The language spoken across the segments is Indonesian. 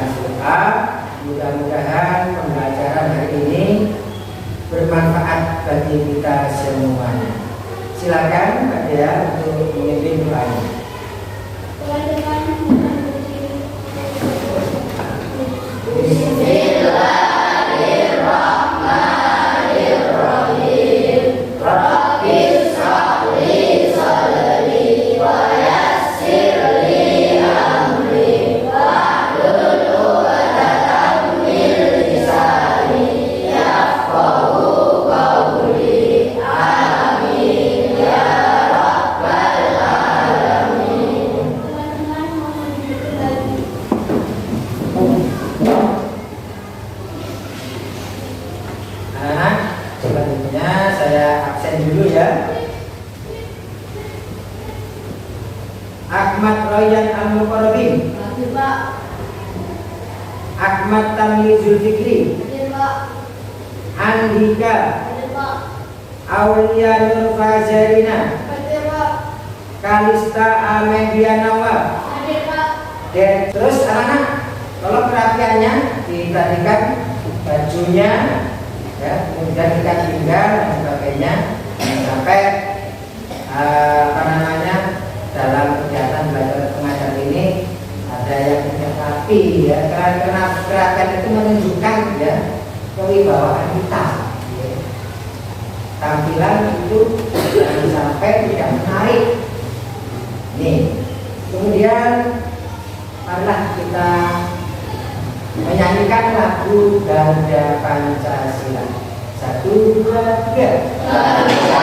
nasiha. Mudah-mudahan pembelajaran hari ini bermanfaat bagi kita semuanya. Silakan Pak Dea untuk memimpin doanya. Bismillahirrahmanirrahim. Rabbi shrah li sadri wa yassir li amri wahlul 'uqdatam min lisani yafqahu qawli. Amin ya rabbal alamin. Anak-anak, selanjutnya saya absen dulu ya. Ahmad Royan Al-Muqarrabin, Hadir Pak. Ahmad Tamli Zulfikri, Hadir Pak. Andika Hadir Pak. Aulia Nur Fazarina, Hadir Pak. Kalista Amedia Nawab. Hadir Pak. Dan terus anak-anak, kalau perhatiannya diperhatikan bajunya, ya, kemudian ikat pinggang dan sebagainya, jangan sampai dalam kegiatan belajar mengajar ini ada yang tidak rapi, ya, karena gerakan itu menunjukkan ya kewibawaan kita. Ya. Tampilan itu jangan sampai tidak menarik. Nih, kemudian marilah kita menyanyikan lagu Ganda Pancasila. 1, 2, 3. Ganda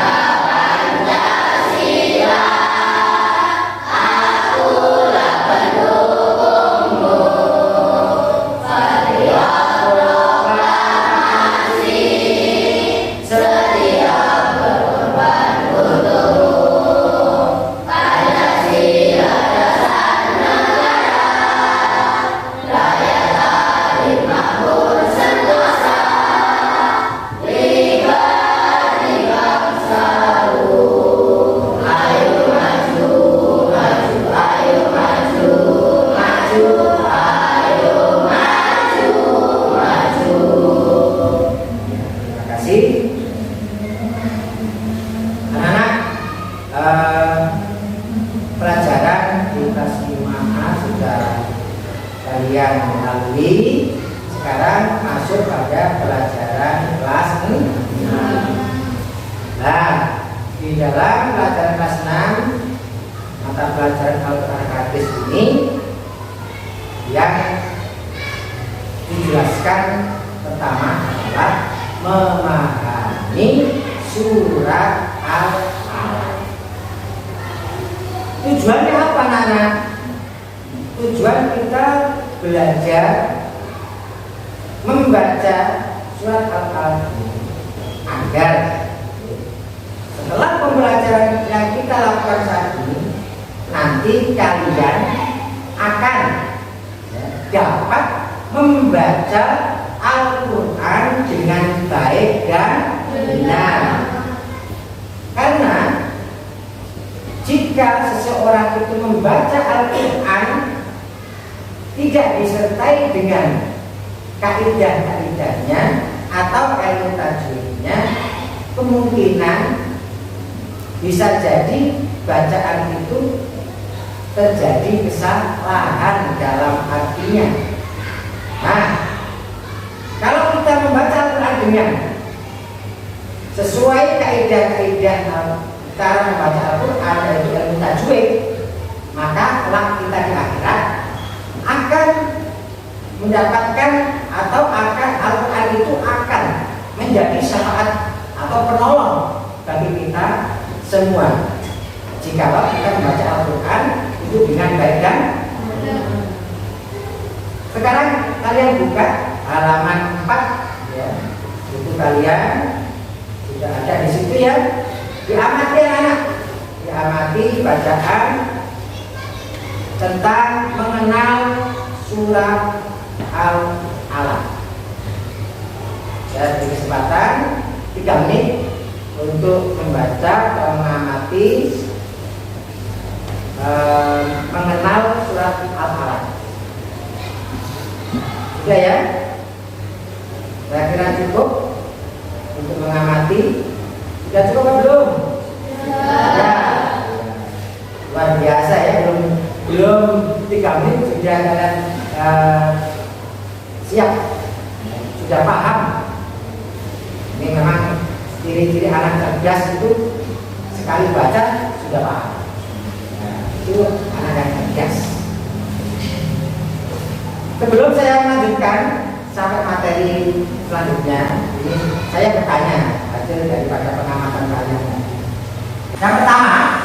Pancasila, akulah pendukungmu. Satria proklamasi, setia berkorban untukmu. Pancasila dasar negara, rakyat adil makmur sentosa, liberty bangsaku. Ayo maju, maju, ayo maju, maju, ayo maju, maju. Terima kasih. Anak-anak, pelajaran di kelas 5A sudah kalian lalui. Sekarang masuk pada pelajaran kelas 6. Nah, di dalam pelajaran kelas 6, mata pelajaran Al-Quran Hadis ini yang dijelaskan pertama adalah memahami surat Al-Alaq. Tujuannya apa, Nana? Tujuan kita belajar membaca surat Al-Alaq agar setelah pembelajaran yang kita lakukan saat ini, nanti kalian akan dapat membaca Al-Quran dengan baik dan benar. Karena jika seseorang itu membaca Al-Quran tidak disertai dengan kaidah-kaidahnya atau ilmu tajwidnya, kemungkinan bisa jadi bacaan itu terjadi kesalahan dalam artinya. Nah, kalau kita membaca Al-Quran dengan sesuai kaidah-kaidah cara membaca Al-Quran yaitu ilmu tajwid, maka kelak kita di akhirat akan mendapatkan atau akan Al-Quran itu akan menjadi syafaat atau penolong bagi kita semua jikalau kita membaca Al-Quran itu dengan baik dan benar. Sekarang kalian buka halaman 4 ya. Itu kalian sudah ada di situ ya. Diamati anak, diamati bacaan tentang mengenal surat Al-Alaq. Saya beri kesempatan 3 menit untuk membaca dan mengamati mengenal surat Al-Alaq. Sudah ya? Kira-kira cukup untuk mengamati? Sudah cukup apa belum? Ya. Luar biasa ya, belum 3 menit sudah kalian siap, sudah paham. Ini memang ciri-ciri anak cerdas itu sekali baca sudah paham. Nah, itu anak yang cerdas. Sebelum saya melanjutkan sampai materi selanjutnya, ini saya bertanya hasil daripada pengamatan kalian. Yang pertama,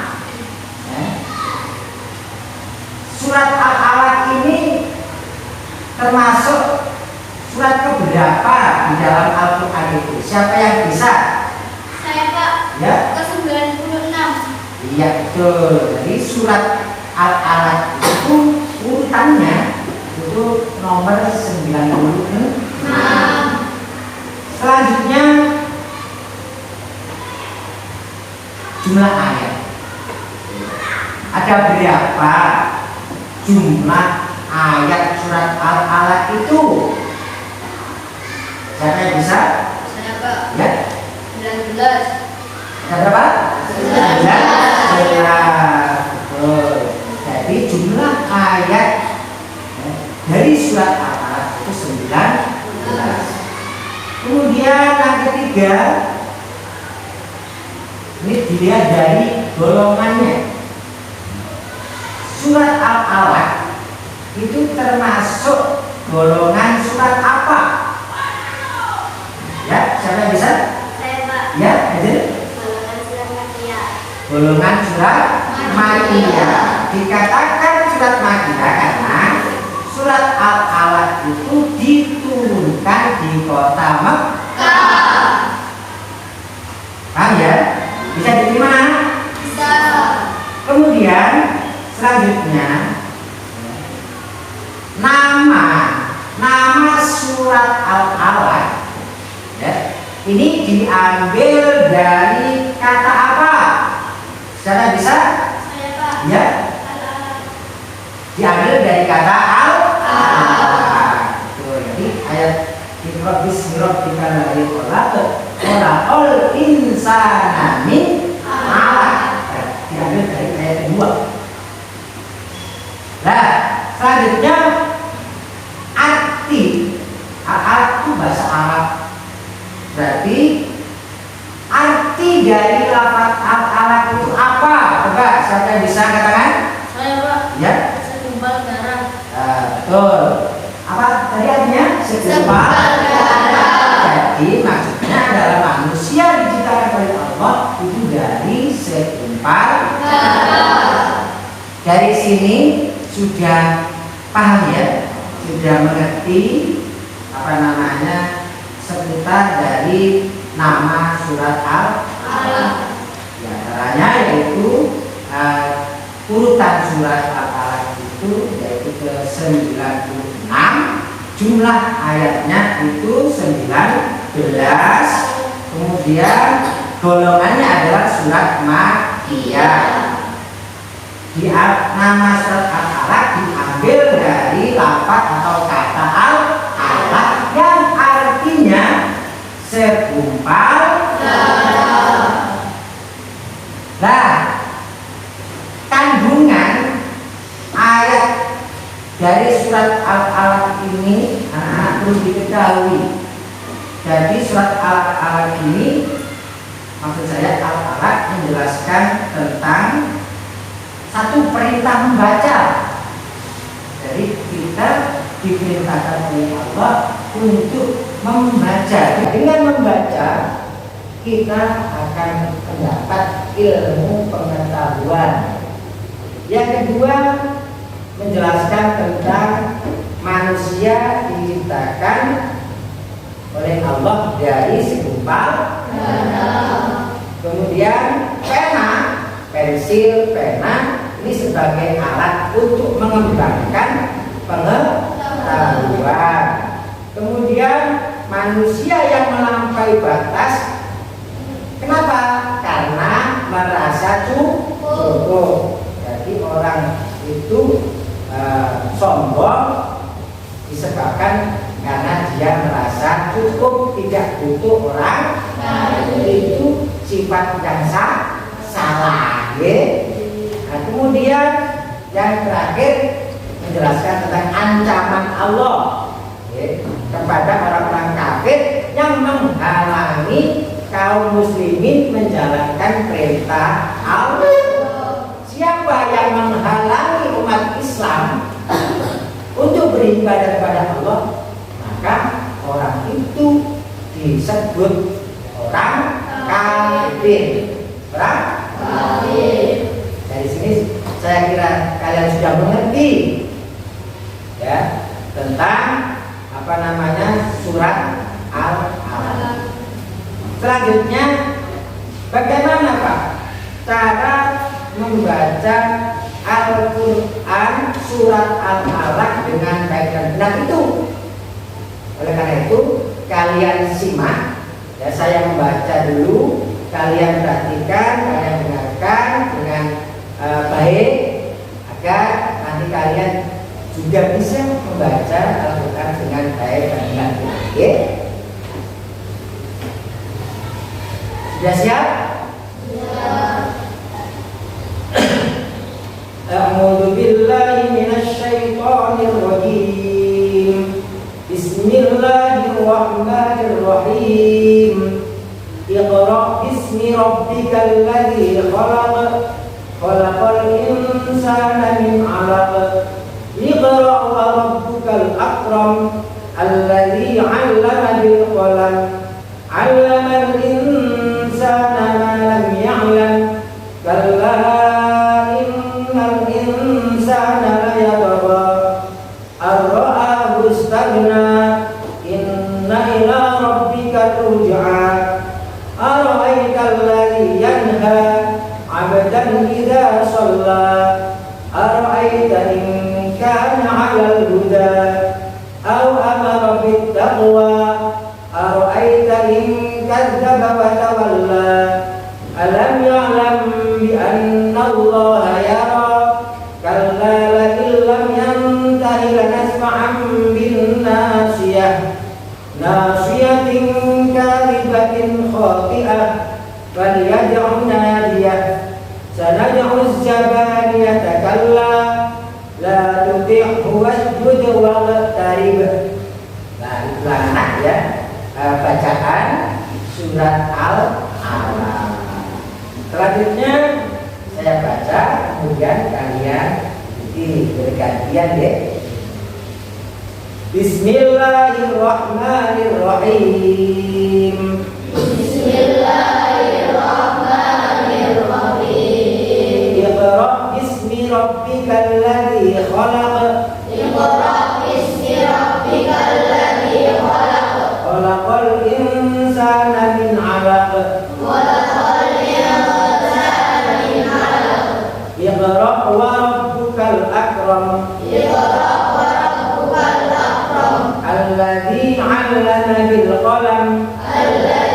surat Al-Alaq ini termasuk surat keberapa di dalam Al-Quran itu? Siapa yang bisa? Saya Pak. Ya. Ke-96. Iya betul. Jadi surat Al-Alaq itu urutannya itu nomor 96. Selanjutnya jumlah ayat. Ada berapa jumlah ayat surat Al-Alaq itu? Siapa yang bisa? Saya Pak. Ya. 19. Ada berapa? 19. Betul. Jadi jumlah ayat dari surat Al-Alaq itu 19. Kemudian yang ketiga, ini dilihat dari golongannya. Surat Al-Alaq itu termasuk golongan surat apa? Ya, siapa yang bisa? Saya Pak. Ya, aja. Golongan surat Makkiyah. Golongan surat Makkiyah. Dikatakan surat Makkiyah karena surat Al-Alaq itu diturunkan di kota Mekkah. Paham ya? Bisa diterima? Bisa. Kemudian selanjutnya nama surat Al-Alaq ya, ini diambil dari kata apa? Siapa bisa? Saya Pak. Ya, diambil dari kata Al-Alaq. Jadi ayat Iqra bismi rabbikal ladzi khalaq khalaqal insana min 'alaq. Diambil dari ayat kedua. Nah, selanjutnya arti Al-Alaq itu bahasa Arab. Berarti arti dari lafaz Al-Alaq itu apa? Coba siapa bisa katakan? Saya Pak. Ya. Segumpal garam. Betul. Apa tadi artinya? Segumpal darah. Jadi maksudnya adalah manusia diciptakan oleh Allah itu dari segumpal darah. Dari sini sudah paham ya, sudah mengerti apa namanya seputar dari nama surat Al-Alaq. Di antaranya yaitu urutan surat Al-Alaq itu yaitu ke-96, jumlah ayatnya itu 19, kemudian golongannya adalah surat Makkiyah. Nama surat Al-Alaq diambil dari lafaz atau kata Al-Alaq yang artinya segumpal darah. Nah, kandungan ayat dari surat Al-Alaq ini anak-anak perlu diketahui. Jadi surat Al-Alaq ini, maksud saya Al-Alaq menjelaskan tentang satu perintah membaca. Jadi kita diperintahkan oleh Allah untuk membaca. Dengan membaca kita akan mendapat ilmu pengetahuan. Yang kedua, menjelaskan tentang manusia diciptakan oleh Allah dari segumpal darah. Kemudian pena, pensil, pena ini sebagai alat untuk mengembangkan pengetahuan. Kemudian manusia yang melampaui batas, kenapa? Karena merasa cukup. Jadi orang itu sombong disebabkan karena dia merasa cukup, tidak butuh orang. Itu sifat yang salah, ya. Nah, kemudian yang terakhir menjelaskan tentang ancaman Allah, ya, kepada orang-orang kafir yang menghalangi kaum muslimin menjalankan perintah Allah. Siapa yang menghalangi umat Islam untuk beribadah kepada Allah, maka orang itu disebut orang kafir. Orang kafir. Dari sini saya kira kalian sudah mengerti, ya, tentang apa namanya surat Al-Alaq. Selanjutnya, bagaimana Pak cara membaca Al-Quran surat Al-Alaq dengan baik dan benar itu? Oleh karena itu, kalian simak, ya, saya membaca dulu, kalian perhatikan, kalian dengarkan dengan baik, agar nanti kalian juga bisa membaca Al-Quran dengan baik dan benar. Oke? Sudah siap? A'udzu billahi minasy syaithanir rajim. Bismillahirrahmanirrahim. Iqra' bismi rabbikal ladzi khalaq. Khalaqal insana min 'alaq. Iqra' wa rabbukal akram. Alladzi 'allama bil qalam. 'Allamal insana ma lam ya'lam. Kalla innal insana layatgha ar-ra'ahu istaghna. Inna ila rabbika ruj'a. Ara'aytal ladzi yanha 'abdan idza shalla. Ara'aita in kana 'alal huda aw amara bit taqwa. Ara'aita in kadzdzaba wa tawalla. Alam ya'lam bi anna Allah yara. Kalla la illam yantahi lanasfa'an bin nasiyah. Nasiyatin karibatin khati'ah. Falyad'u nadiyah. Sanad'u az-zabaniyata kalla. La tuti'hu wasjud waqtarib. Nah, itulah ya bacaan surat Al-Alaq. Selanjutnya saya baca, kemudian kalian ikuti bergantian, ya. Bismillahirrahmanirrahim. Bismillahirrahmanirrahim. Iqra' bismi rabbikal ladzi khalaq. Iqra' bismi rabbikal ladzi khalaq. Khalaqal insana min 'alaq. Khalaqal insana min 'alaq. Iqra' wa rabbukal akram. Iqra' wa rabbukal akram. Alladzi 'allama bil qalam. Alladzi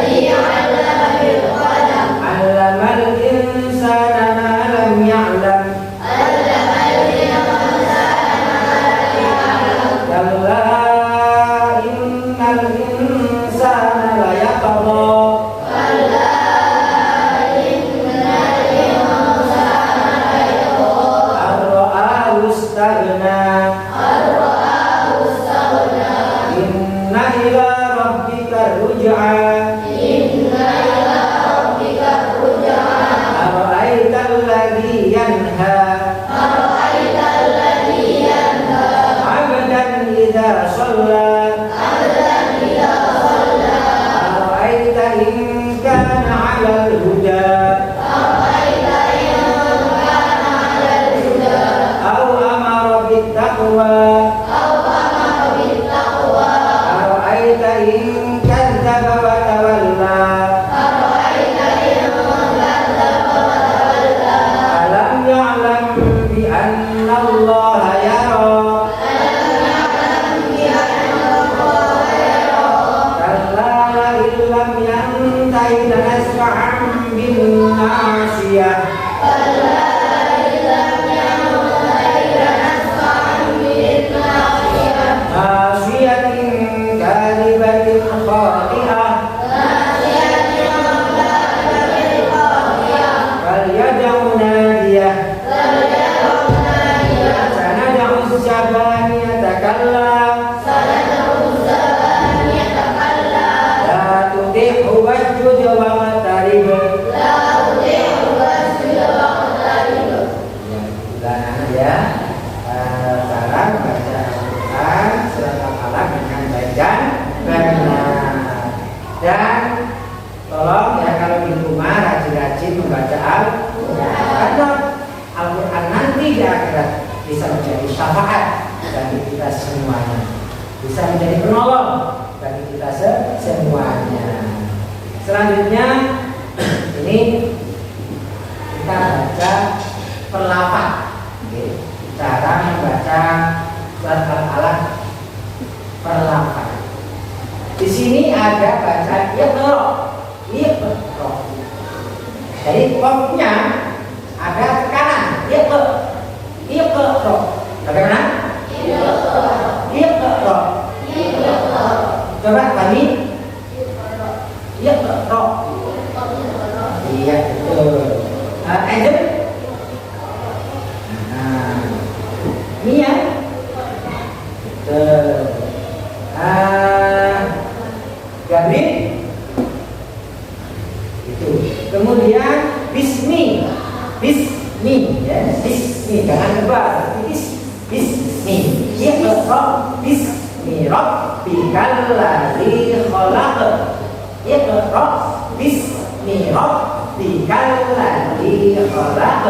waqtarib. La tuti'u wasjud waqtarib. Ya, anak ya. Cara baca Al-Quran surat Al-Alaq dengan baik dan benar. Dan tolong ya kalau di rumah rajin-rajin membaca Al-Quran. Karena Al-Quran nanti di akhirat bisa menjadi syafaat bagi kita semuanya, bisa menjadi penolong bagi kita semuanya. Selanjutnya ini kita baca perlafaz, cara membaca surat Al-Alaq perlafaz. Di sini ada baca iqra. Jadi qafnya ada tekanan iqra. Bagaimana? Iqra. Coba kami iqra. Iya betul. Ajab. Ini ya. Gabriel itu. Kemudian bismi ya, bismi jangan kebal, bismi. Iqra bismi rabbikal ladzi khalaq. Iqra bismi rabbikal ladzi khalaq.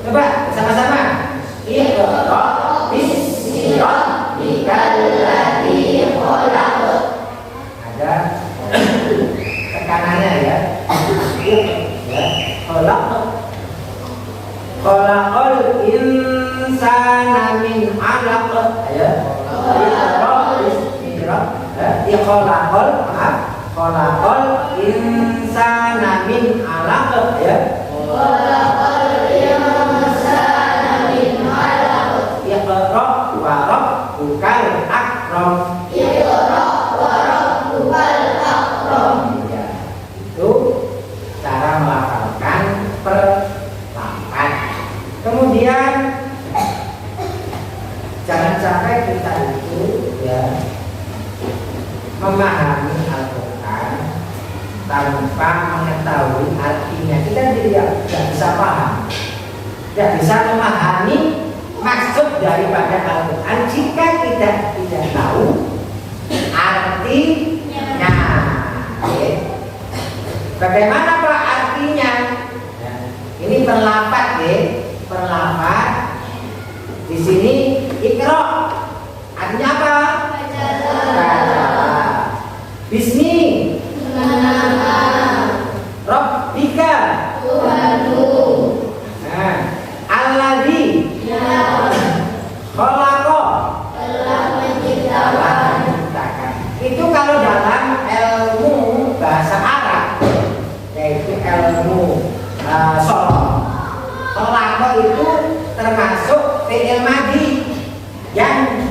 Coba sama-sama. Iqra bismi rabbikal ladzi khalaq. Ada tekanannya ya. Khalaqal insana min 'alaq. Ayo. Khalaqal insana min 'alaq ya. Khalaqal insana min 'alaq. Iqra wa rabbukal akram. Iqra wa rabbukal akram. Ya. Itu cara melafalkan perlafaz. Kemudian jangan sampai kita itu ya memahami Al-Quran tanpa mengetahui artinya. Kita tidak bisa paham, tidak bisa memahami maksud daripada Al-Quran jika kita tidak tahu artinya. Bagaimana Pak artinya? Ini perlafaz ya, perlafaz. Di sini Iqra artinya apa? Baca. Bismi. Rabbika. Tuhanmu. Nah, alladzi. Khalaqa. Telah menciptakan. Itu kalau dalam ilmu bahasa Arab, yaitu ilmu sorof. Khalaqa itu termasuk fi'il madhi yang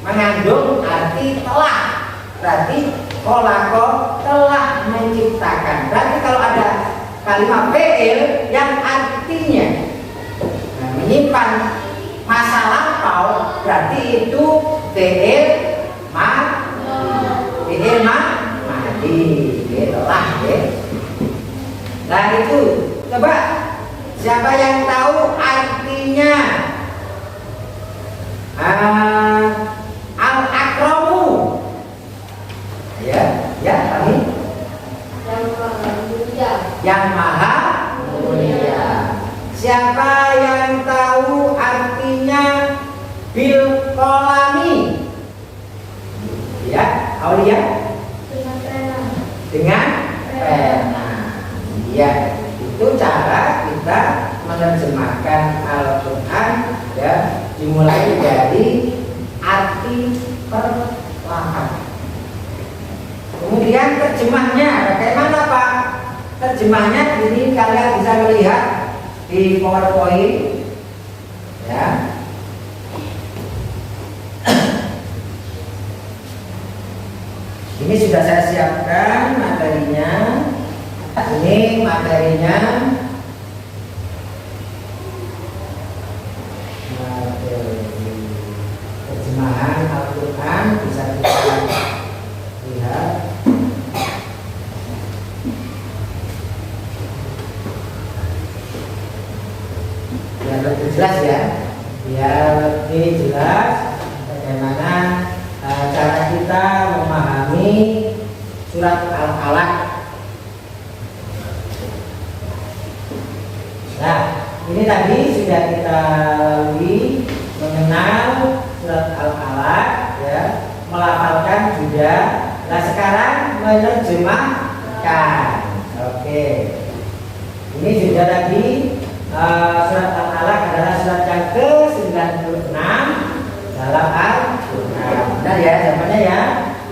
mengandung arti telah. Berarti khalaqa telah menciptakan. Berarti kalau ada kalimat fi'il yang artinya menyimpan masa lampau, berarti itu fi'il madhi, telah ya. Nah itu coba siapa yang tahu artinya al-akramu? Ya kami yang maha mulia. Siapa yang tahu artinya bil qalami? Ya, Aulia? Dengan pena. Ya, itu cara kita menerjemahkan Al-Quran ya, dimulai dari arti perlafaz. Kemudian terjemahnya bagaimana Pak? Terjemahnya ini kalian bisa melihat di PowerPoint ya. Ini sudah saya siapkan materinya. Ini materinya. Terjemahan Al-Quran bisa kita lihat. kita memahami surat Al-Alaq. Nah, ini tadi sudah kita lalui mengenal surat Al-Alaq, ya, melafalkan juga. Nah, sekarang menerjemahkan. Oke. Ini juga tadi surat Al-Alaq adalah surat yang ke-96 dalam Al-Quran. Benar ya, jawabannya ya.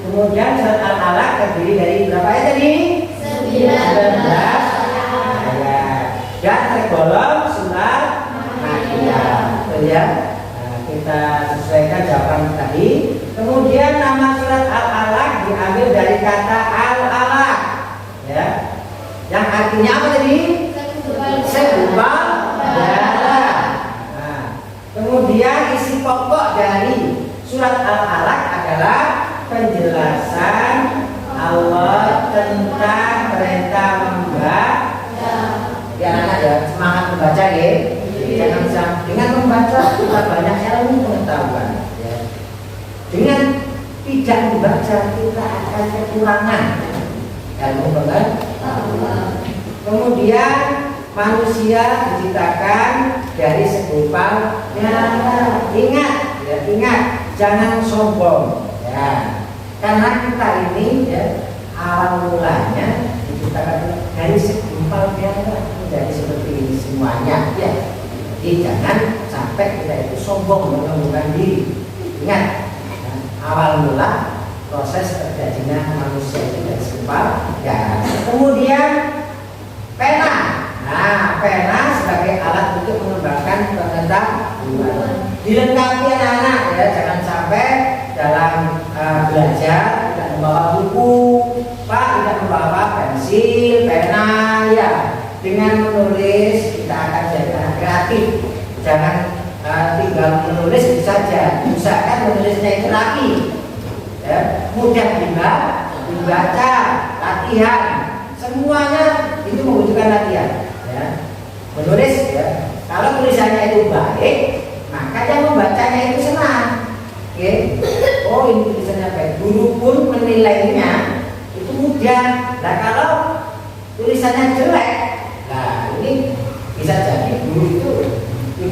Kemudian surat Al-Alaq terdiri dari berapa ayat tadi? 19 ayat. Dan tergolong surat Makkiyah. Betul ya? Nah, kita sesuaikan jawaban tadi. Kemudian nama surat Al-Alaq diambil dari kata Al-Alaq, ya, yang artinya apa tadi? Segumpal darah. Nah, kemudian isi pokok dari surat Al-Alaq adalah penjelasan Allah tentang perintah membaca. Ya anak ya, semangat membaca ya. Jangan dengan membaca kita banyak ilmu pengetahuan. Ya. Dengan tidak membaca kita akan kekurangan ilmu pengetahuan. Kemudian manusia diciptakan dari segumpal darah. Ingat, ya, ingat, jangan sombong. Ya, karena kita ini, ya, awal mulanya diciptakan dari segumpal darah menjadi seperti ini semuanya. Ya, jadi jangan sampai kita itu sombong menyombongkan diri. Ingat, ya, awal mula proses terjadinya manusia itu dari segumpal darah. Kemudian pena. Nah, pena sebagai alat untuk mengembangkan pengetahuan. Dilengkapi anak-anak, ya, jangan sampai dalam belajar tidak membawa buku, Pak, tidak membawa pensil, pena, ya. Dengan menulis kita akan jadi anak kreatif. Jangan tinggal menulis saja. Usahakan menulisnya itu rapi, ya, mudah dibaca, latihan. Semuanya itu membutuhkan latihan. Ya. Menulis, ya, kalau tulisannya itu baik, maka yang membacanya itu senang. Oke, oh ini tulisannya baik, guru pun menilainya itu mudah. Nah, kalau tulisannya jelek, nah ini bisa jadi guru itu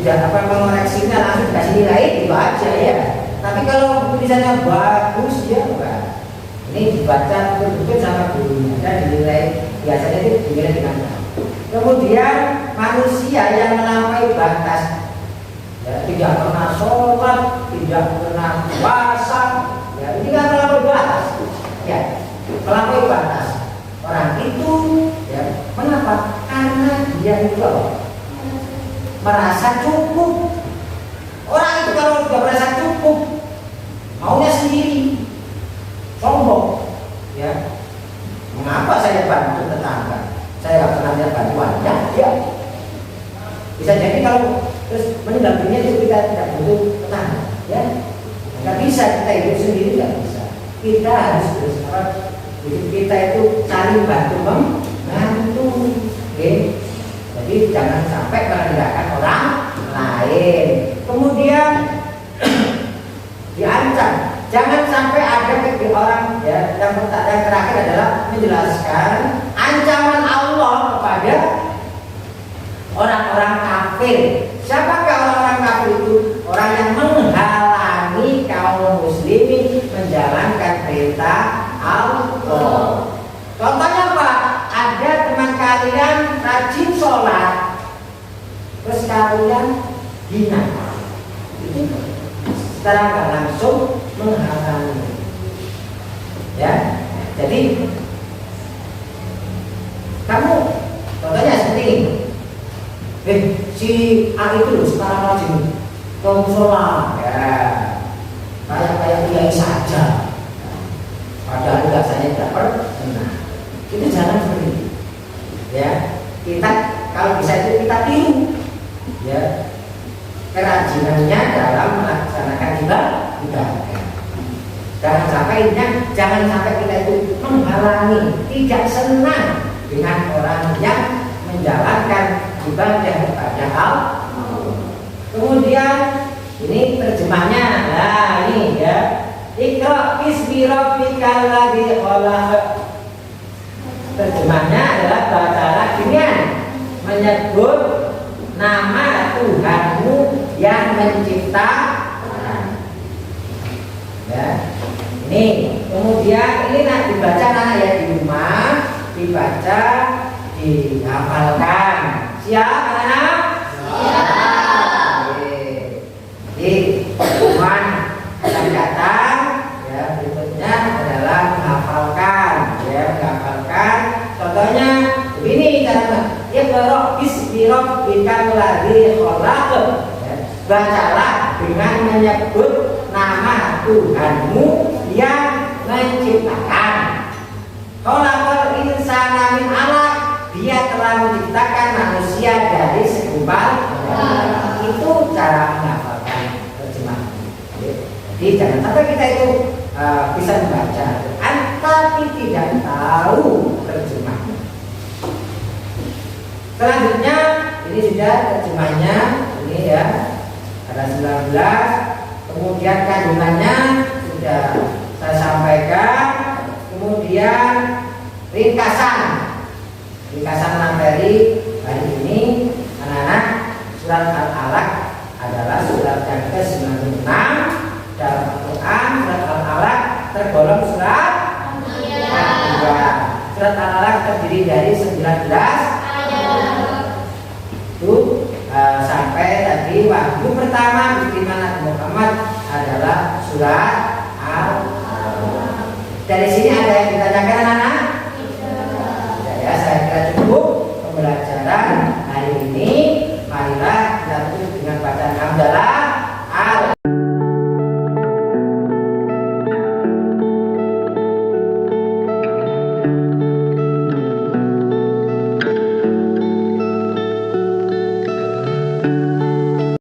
tidak mengoreksinya, langsung kasih nilai itu aja ya. Tapi kalau tulisannya bagus, ya enggak. Ini dibaca betul-betul sama gurunya dan dinilai, biasanya itu dinilai dengan baik. Kemudian manusia yang melampaui batas, ya, tidak pernah sholat, tidak pernah puasa, ya, ini kan melampaui batas, ya, melampaui batas. Orang itu, ya, mengapa? Karena dia itu merasa cukup. Orang itu kalau sudah merasa cukup, maunya sendiri, sombong, ya. Mengapa saya bantu tetangga? Saya nggak pernah lihat bantuannya, ya. Bisa jadi kalau terus meninggal dunia itu kita tidak butuh tetangga, ya. Nggak bisa kita hidup sendiri, nggak bisa. Kita harus berusaha. Hidup kita itu saling bantu membantu, oke. Jadi jangan sampai merendahkan orang lain. Kemudian diancam. Jangan sampai ada orang, ya, yang terakhir adalah menjelaskan ancaman Allah kepada orang-orang kafir. Siapakah orang-orang kafir itu? Orang yang menghalangi kaum muslimin menjalankan perintah Allah. Contohnya apa? Ada teman kalian rajin sholat, terus kalian hina. Itu secara nggak langsung menghalangi, ya. Jadi kamu contohnya seperti ini, si A itu loh sekarang rajin sholat, ya, kayak dia saja, padahal biasanya tidak pernah. Itu jangan seperti itu, ya. Kita kalau bisa itu kita tiru, ya, kerajinannya dalam melaksanakan ibadah. Jangan sampai kita itu menghalangi, tidak senang dengan orang yang menjalankan ibadah kepada Allah. Kemudian ini terjemahnya, nah ini, ya, Iqra bismi bismi rabbikal ladzi khalaq. Terjemahnya adalah bacalah dengan menyebut nama Tuhanmu yang menciptakan. Ya. Ini kemudian ini nak dibaca ya di rumah, dibaca, dihafalkan. Siap anak-anak? Siap. Jadi teman akan datang. Ya, berikutnya adalah menghafalkan. Ya, menghafalkan. Contohnya begini caranya. Iqra bismi rabbikal ladzi khalaq. Bacalah dengan menyebut nama Tuhanmu yang menciptakan. Khalaqal insana min 'alaq. Dia telah menciptakan manusia dari segumpal darah. Itu cara menghafalkan terjemahan. Jadi jangan sampai kita itu bisa membaca tapi tidak tahu terjemahnya. Selanjutnya ini sudah terjemahnya, ini ya ada 19. Kemudian kandungannya sudah saya sampaikan. Kemudian ringkasan materi hari ini anak-anak. Surat Al-Alaq adalah surat yang ke-96 dalam Al-Quran. Surat Al-Alaq tergolong surat Al-Quran. Surat Al-Alaq terdiri dari 19 itu sampai tadi wahyu pertama diterima Nabi Muhammad adalah surat Al-Alaq. Dari sini ada yang ditanyakan